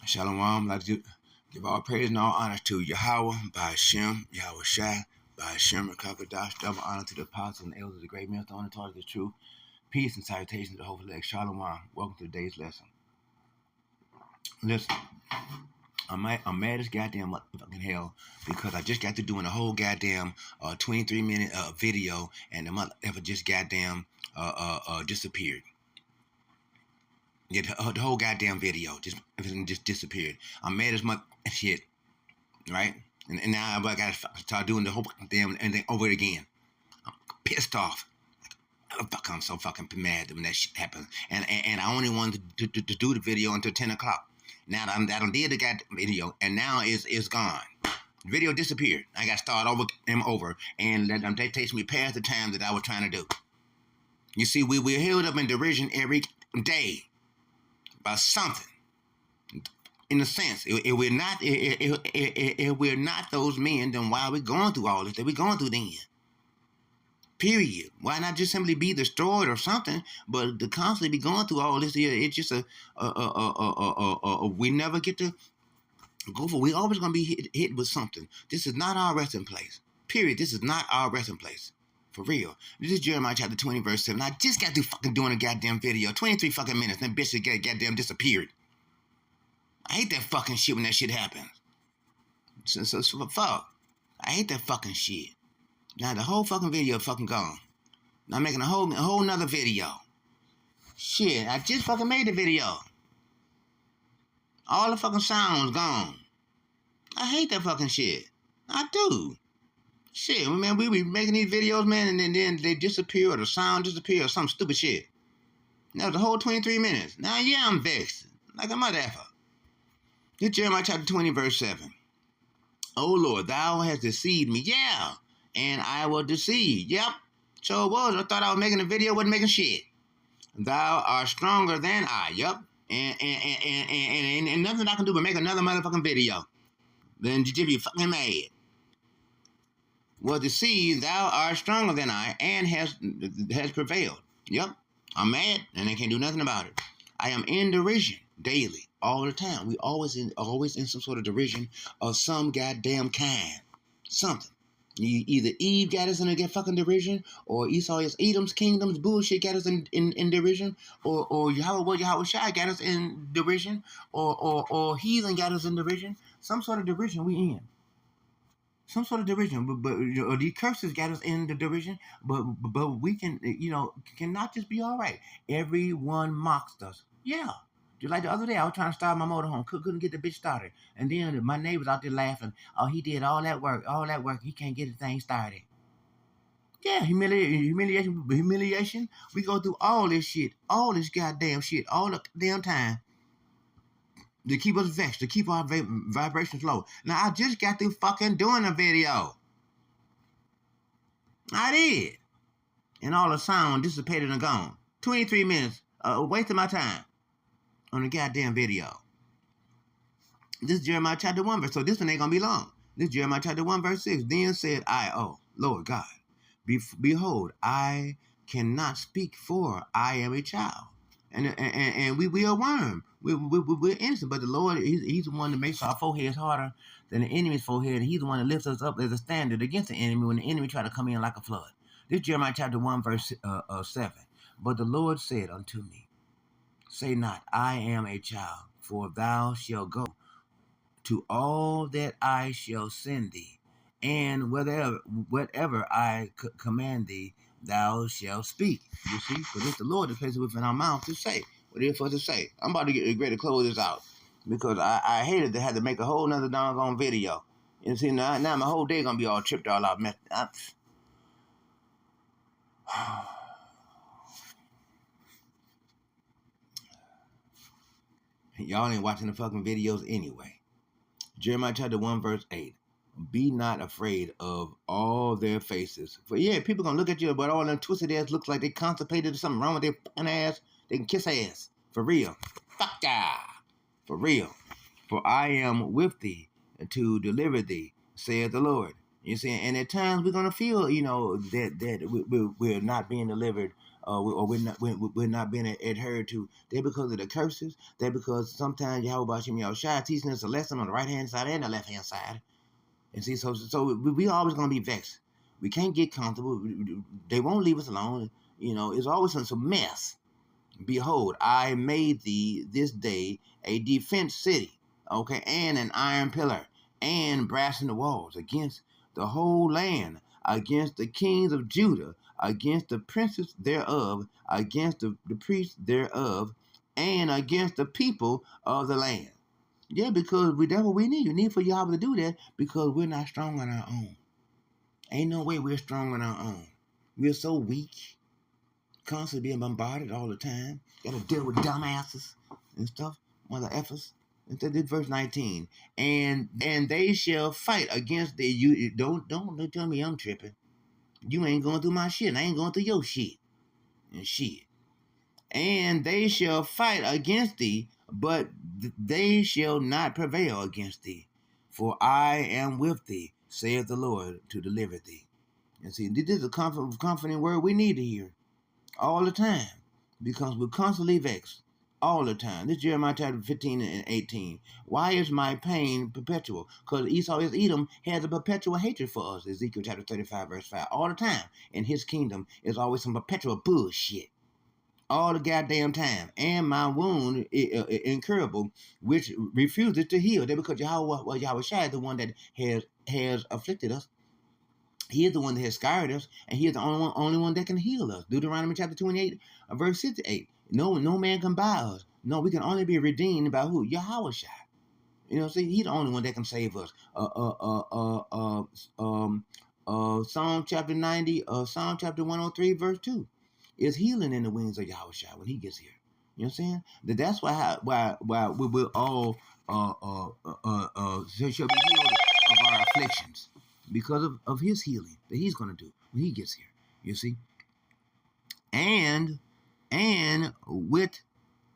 Shalom. I'd like to give all praise and all honor to Yahweh, by Hashem, Yahweh Shai, by Hashem, Rakakadash, double honor to the apostles and elders of the great millstone and taught of the truth. Peace and salutations to the whole elect. Shalom. Welcome to today's lesson. Listen, I'm mad as goddamn motherfucking hell because I just got to doing a whole goddamn 23-minute video and the motherfucker just goddamn disappeared. Yeah, the whole goddamn video, everything just disappeared. I'm mad as shit, right? And now I gotta start doing the whole damn thing over again. I'm pissed off. I'm so fucking mad when that shit happens. And I only wanted to do the video until 10 o'clock. Now I done did the goddamn video, and now it's gone. The video disappeared. I got to start over, and that takes me past the time that I was trying to do. You see, we're held up in derision every day about something. In a sense, if we're not those men, then why are we going through all this that we're going through then? Period. Why not just simply be destroyed or something? But to constantly be going through all this, it's just we never get to go for. We always gonna be hit with something. This is not our resting place. Period. This is not our resting place. For real. This is Jeremiah chapter 20, verse 7. I just got through fucking doing a goddamn video. 23 fucking minutes. That bitch goddamn disappeared. I hate that fucking shit when that shit happens. So fuck. I hate that fucking shit. Now the whole fucking video fucking gone. Now I'm making a whole nother video. Shit, I just fucking made the video. All the fucking sounds gone. I hate that fucking shit. I do. Shit, man, we be making these videos, man, and then they disappear or the sound disappear or some stupid shit. That was the whole 23 minutes. Now, yeah, I'm vexed. Like a mother effer. This Jeremiah chapter 20, verse 7. O Lord, thou hast deceived me. Yeah. And I will deceive. Yep. So it was. I thought I was making a video, wasn't making shit. Thou art stronger than I. Yep. And nothing I can do but make another motherfucking video. Then you be fucking mad. Was deceived, thou art stronger than I, and has prevailed. Yep. I'm mad, and I can't do nothing about it. I am in derision daily, all the time. We always in some sort of derision of some goddamn kind. Something. Either Eve got us in a fucking derision, or Esau's Edom's kingdom's bullshit got us in derision, or Yahweh Shai got us in derision, or heathen got us in derision. Some sort of derision we in. Some sort of derision, but these curses got us in the derision, but we can, cannot just be all right. Everyone mocks us. Yeah. Just like the other day, I was trying to start my motorhome, couldn't get the bitch started. And then my neighbors out there laughing. Oh, he did all that work, he can't get the thing started. Yeah, humiliation. We go through all this shit, all this goddamn shit, all the damn time. To keep us vexed, to keep our vibrations low. Now, I just got through fucking doing a video. I did. And all the sound dissipated and gone. 23 minutes, wasting my time on a goddamn video. This is Jeremiah chapter 1 verse, so this one ain't gonna be long. This is Jeremiah chapter 1 verse 6. Then said I, oh, Lord God, behold, I cannot speak, for I am a child. And we are worm. We're innocent, but the Lord, he's the one that makes our foreheads harder than the enemy's forehead. He's the one that lifts us up as a standard against the enemy when the enemy try to come in like a flood. This is Jeremiah chapter 1, verse 7. But the Lord said unto me, say not, I am a child, for thou shalt go to all that I shall send thee, and whatever I command thee, thou shalt speak. You see, for this the Lord is placed within our mouth to say what it is for us to say. I'm about to get ready to close this out because I hated to have to make a whole nother doggone video. You see, now my whole day gonna be all tripped all out. Y'all ain't watching the fucking videos anyway. Jeremiah chapter 1 verse 8. Be not afraid of all their faces. For yeah, people gonna look at you, but all them twisted ass looks like they constipated or something wrong with their fucking ass. They can kiss ass. For real. Fuck yeah. For real. For I am with thee to deliver thee, saith the Lord. You see, and at times we're gonna feel, that we're not being delivered we're not being adhered to. They're because of the curses. They're because sometimes Yahweh Hashem Yahushua teaching us a lesson on the right hand side and the left hand side. And see, so we always gonna be vexed. We can't get comfortable. They won't leave us alone. It's always some mess. Behold, I made thee this day a defense city, okay, and an iron pillar, and brass in the walls, against the whole land, against the kings of Judah, against the princes thereof, against the priests thereof, and against the people of the land. Yeah, because that's what we need. You need for Yahweh to do that because we're not strong on our own. Ain't no way we're strong on our own. We're so weak, constantly being bombarded all the time. Gotta deal with dumbasses and stuff, mother effers. And then verse 19, and they shall fight against thee. You don't tell me I'm tripping. You ain't going through my shit, and I ain't going through your shit. And shit. And they shall fight against thee, but they shall not prevail against thee. For I am with thee, saith the Lord, to deliver thee. And see, this is a comforting word we need to hear all the time, because we're constantly vexed all the time. This is Jeremiah chapter 15 and 18. Why is my pain perpetual? Because Esau is Edom has a perpetual hatred for us. Ezekiel chapter 35 verse 5. All the time. In his kingdom is always some perpetual bullshit. All the goddamn time. And my wound incurable, which refuses to heal. That because Yahweh Shai is the one that has afflicted us. He is the one that has scarred us, and he is the only one that can heal us. Deuteronomy chapter 28, verse 68. No man can buy us. No, we can only be redeemed by who? Yahweh Shai. See, he's the only one that can save us. Psalm chapter 90, Psalm chapter 103, verse 2. Is healing in the wings of Yahweh Shai when he gets here. You know what I'm saying? That's why we will all shall be healed of our afflictions. Because of his healing that he's going to do when he gets here, you see. And wilt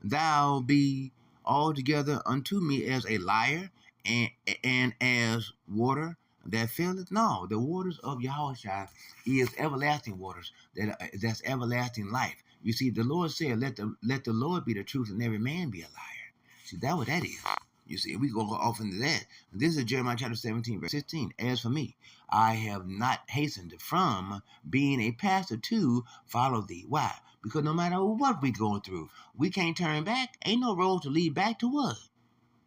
thou be altogether unto me as a liar and as water that faileth? No, the waters of Yahushua is everlasting waters. That's everlasting life. You see, the Lord said, let the Lord be the truth and every man be a liar. See, that's what that is. You see, we go off into that. This is Jeremiah chapter 17, verse 16. As for me, I have not hastened from being a pastor to follow thee. Why? Because no matter what we go through, we can't turn back. Ain't no road to lead back to what?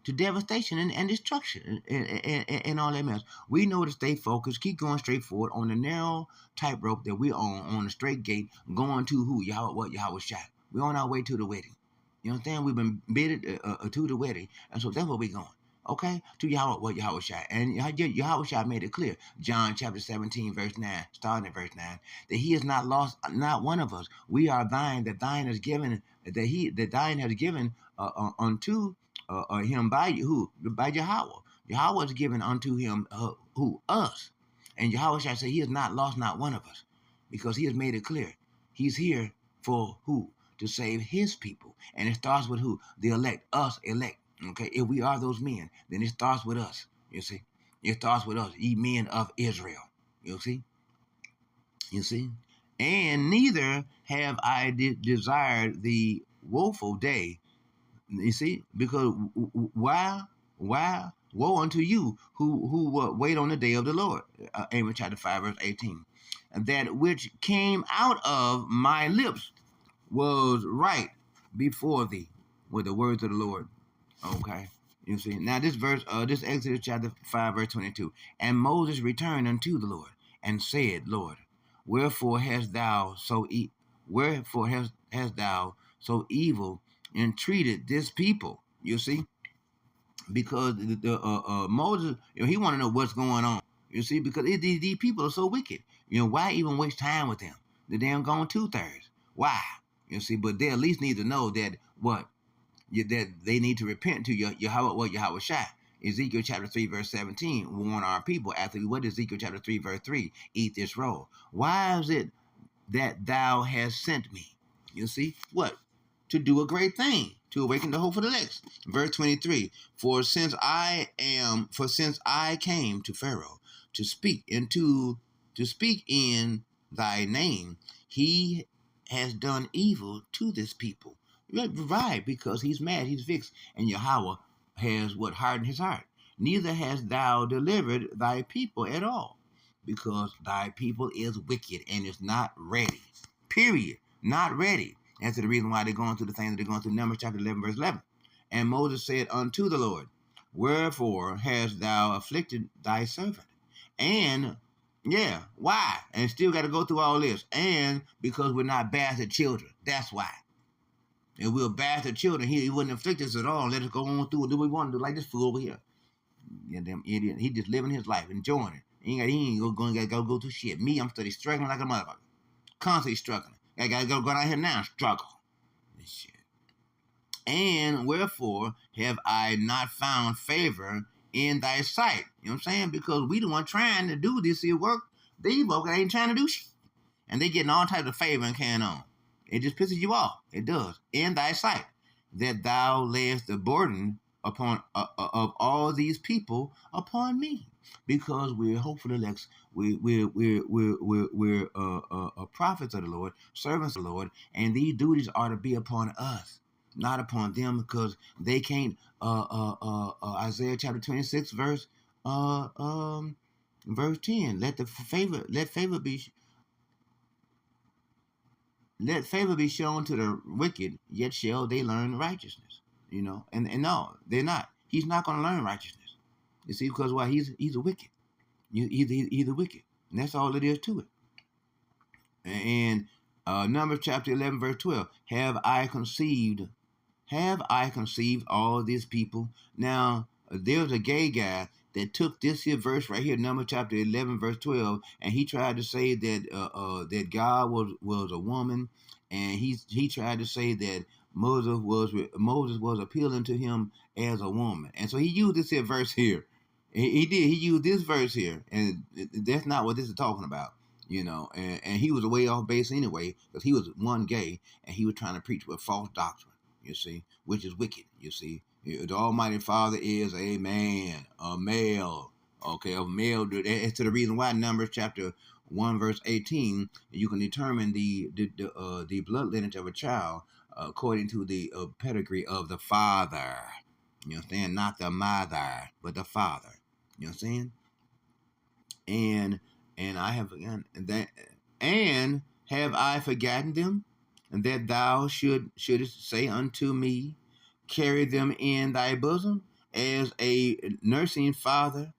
To devastation and destruction and all that mess. We know to stay focused, keep going straight forward on the narrow tightrope that we're on the straight gate, going to who? Yahweh Shai. We're on our way to the wedding. You understand? We've been bidded to the wedding, and so that's where we're going. Okay? To Yahweh Shai. And Yahweh Shai made it clear. John chapter 17, verse 9, starting at verse 9, that he has not lost not one of us. We are thine, that thine has given, that thine has given unto him by who? By Yahweh. Yahweh is given unto him who? Us. And Yahweh Shai say he has not lost not one of us, because he has made it clear. He's here for who? To save his people. And it starts with who? The elect, us elect. Okay, if we are those men, then it starts with us. You see, it starts with us, ye men of Israel. You see, and neither have I desired the woeful day. You see, because why woe unto you who wait on the day of the Lord. Amos chapter 5 verse 18. And that which came out of my lips was right before thee, with the words of the Lord. Okay, you see. Now this verse, this Exodus chapter 5 verse 22. And Moses returned unto the Lord and said, Lord, wherefore hast thou so so evil entreated this people? You see, because Moses, he want to know what's going on. You see, because these people are so wicked. Why even waste time with them? The damn gone 2/3. Why? You see, but they at least need to know that that they need to repent to Yahweh Shai. Ezekiel chapter 3 verse 17 warn our people after what Ezekiel chapter 3 verse 3 eat this roll. Why is it that thou hast sent me? You see what? To do a great thing, to awaken the hope for the next. Verse 23. For since I came to Pharaoh to speak in thy name, he has done evil to this people. Right, because he's mad, he's vexed, and Yahweh has what hardened his heart. Neither hast thou delivered thy people at all, because thy people is wicked and is not ready. Period. Not ready. That's the reason why they're going through the things that they're going through. Numbers chapter 11, verse 11. And Moses said unto the Lord, wherefore hast thou afflicted thy servant? And yeah, why? And still got to go through all this. And because we're not bastard children. That's why. If we were bastard children, he wouldn't afflict us at all. Let us go on through and do what we want to do, like this fool over here. Yeah, damn idiot. He just living his life, enjoying it. He ain't going to go through shit. Me, I'm studying struggling like a motherfucker. Constantly struggling. I got to go out here now and struggle. This shit. And wherefore have I not found favor in thy sight? You know what I'm saying? Because we the one trying to do this here work. These folks ain't trying to do shit. And they getting all types of favor and carrying on. It just pisses you off. It does. In thy sight, that thou layest the burden upon of all these people upon me, because we're hopeful elects. We're prophets of the Lord, servants of the Lord, and these duties are to be upon us, not upon them, because they can't. Isaiah chapter 26 verse 10. Let favor be shown to the wicked, yet shall they learn righteousness. You know, and no, they're not. He's not going to learn righteousness. You see, because why? He's a wicked. He's a wicked, and that's all it is to it. And Numbers chapter 11, verse 12. Have I conceived all these people? Now, there's a gay guy that took this here verse right here, Numbers chapter 11, verse 12, and he tried to say that God was a woman, and he tried to say that Moses was appealing to him as a woman, and so he used this here verse here. He used this verse here, and that's not what this is talking about. You know, and he was a way off base anyway, because he was one gay, and he was trying to preach with false doctrine, you see, which is wicked, you see. The Almighty Father is a man, a male, okay, a male. That's to the reason why Numbers chapter 1, verse 18, you can determine the blood lineage of a child according to the pedigree of the father. You understand? Not the mother, but the father. You know what I'm saying? And I have again that, and have I forgotten them, and that thou shouldest say unto me, carry them in thy bosom, as a nursing father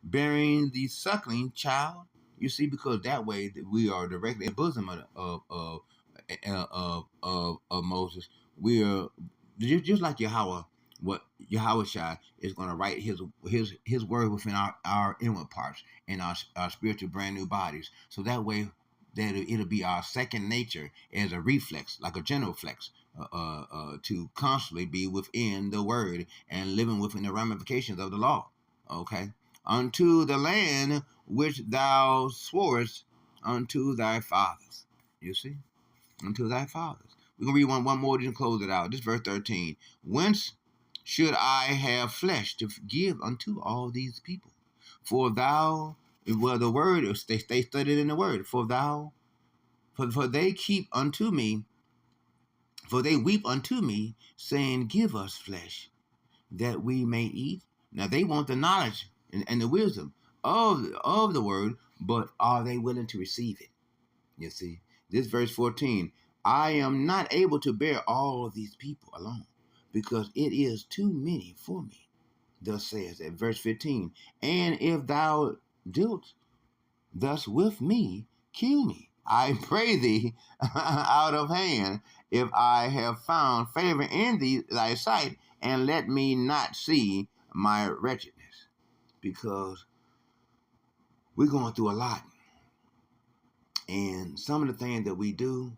bearing the suckling child. You see, because that way we are directly in the bosom of Moses. We are just like Yahweh. What Yahweh Shai is going to write his word within our inward parts and our spiritual brand new bodies. So that way, that it'll be our second nature as a reflex, like a general flex, to constantly be within the word and living within the ramifications of the law. Okay, unto the land which thou sworest unto thy fathers. You see, unto thy fathers. We're gonna read one more and close it out. This verse 13. Whence should I have flesh to give unto all these people? For thou, well, the word, they studied in the word. For they keep unto me, for they weep unto me, saying, give us flesh, that we may eat. Now they want the knowledge and the wisdom of the word, but are they willing to receive it? You see, this verse 14, I am not able to bear all of these people alone, because it is too many for me. Thus says at verse 15, and if thou dealt thus with me, kill me, I pray thee, out of hand, if I have found favor in thy sight, and let me not see my wretchedness. Because we're going through a lot. And some of the things that we do,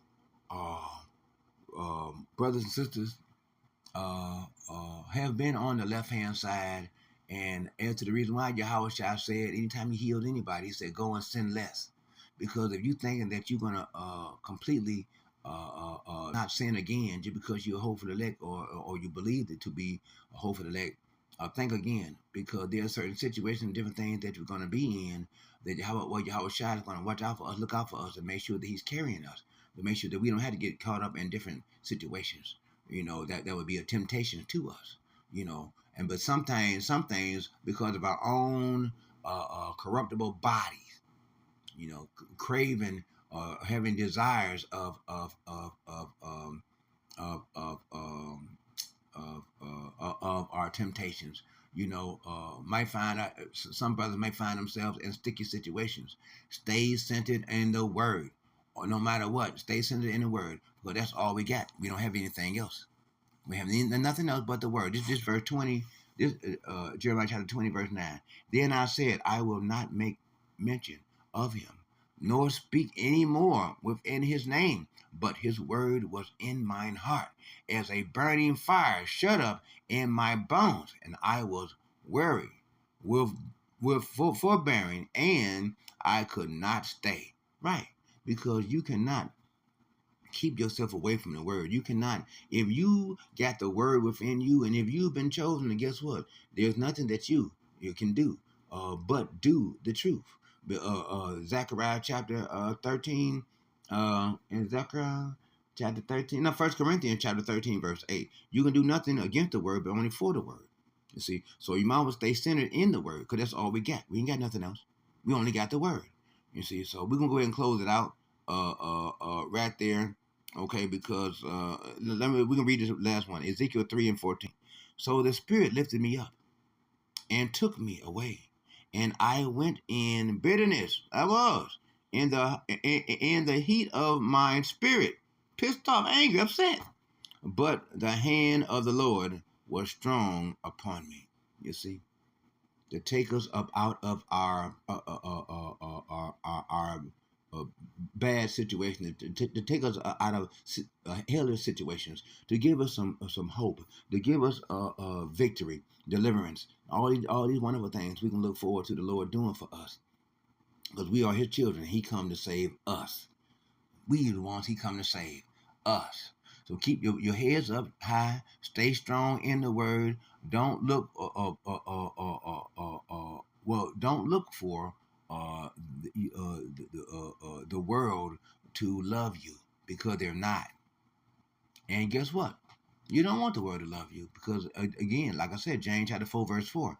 brothers and sisters, have been on the left-hand side. And as to the reason why Yahweh Shai said, anytime he healed anybody, he said, go and sin less. Because if you're thinking that you're going to completely not sin again just because you're a hopeful elect, or you believe it to be a hopeful elect, think again, because there are certain situations and different things that you're going to be in that Yahweh Shai is going to watch out for us, look out for us, and make sure that he's carrying us. to make sure that we don't have to get caught up in different situations. That would be a temptation to us. But sometimes some things, because of our own corruptible bodies, craving, having desires of our temptations. Might find some brothers may find themselves in sticky situations. Stay centered in the word, or no matter what, stay centered in the word, because that's all we got. We don't have anything else. We have nothing else but the word. This verse 20, this Jeremiah chapter 20, verse 9. Then I said, I will not make mention of him, nor speak any more within his name, but his word was in mine heart, as a burning fire shut up in my bones, and I was weary with forbearing, and I could not stay. Right, because you cannot keep yourself away from the word. You cannot, if you got the word within you, and if you've been chosen, and guess what? There's nothing that you can do but do the truth. Zechariah chapter 13, in Zechariah chapter 13, no, 1 Corinthians chapter 13, verse 8. You can do nothing against the word, but only for the word. You see, so you might as well stay centered in the word, because that's all we got. We ain't got nothing else. We only got the word. You see, so we're gonna go ahead and close it out right there. Okay, because we can read this last one, Ezekiel 3 and 14. So the Spirit lifted me up and took me away, and I went in bitterness. I was in the heat of my spirit, pissed off, angry, upset. But the hand of the Lord was strong upon me. You see, to take us up out of our bad situations, to take us out of hellish situations, to give us some hope, to give us victory, deliverance, all these wonderful things we can look forward to the Lord doing for us, because we are His children. He come to save us. We are the ones He come to save us. So keep your heads up high. Stay strong in the Word. Don't look don't look for the world to love you, because they're not. And guess what? You don't want the world to love you, because again, like I said, James chapter 4 verse 4,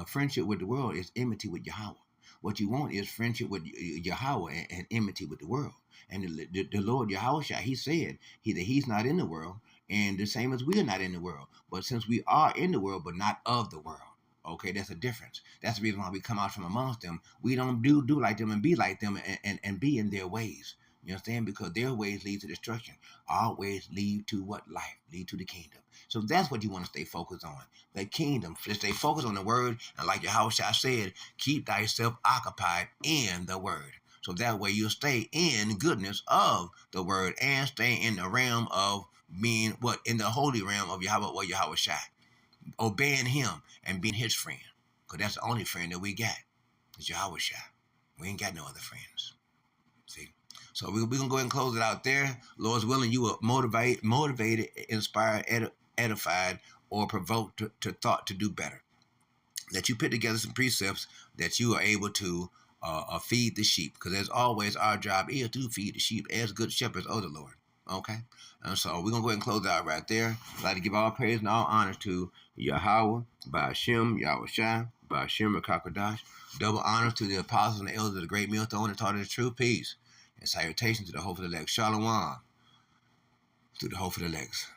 friendship with the world is enmity with Yahweh. What you want is friendship with Yahweh and enmity with the world. And the Lord Yahweh, He said that He's not in the world, and the same as we are not in the world. But since we are in the world, but not of the world. Okay, that's a difference. That's the reason why we come out from amongst them. We don't do like them and be like them and be in their ways. You understand? Because their ways lead to destruction. Our ways lead to what? Life. Lead to the kingdom. So that's what you want to stay focused on. The kingdom. Stay focused on the word. And like Yahweh said, keep thyself occupied in the word. So that way you'll stay in goodness of the word and stay in the realm of being in the holy realm of Yahweh or Yahweh Shai. Obeying Him and being His friend. Because that's the only friend that we got. Is Yahweh Shai. We ain't got no other friends. See? So we're going to go ahead and close it out there. Lord's willing, you will motivated, inspired, edified, or provoked to thought to do better. That you put together some precepts that you are able to feed the sheep. Because as always, our job is to feed the sheep as good shepherds of the Lord. Okay? And so we're going to go ahead and close it out right there. I'd like to give all praise and all honor to Yahweh, Ba'ashem, Yahweh Shai, Ba'ashem, Rakakodash. Double honors to the apostles and the elders of the great millstone that taught us the true peace. And salutations to the hope of the elect. Shalom to the hope of the elect.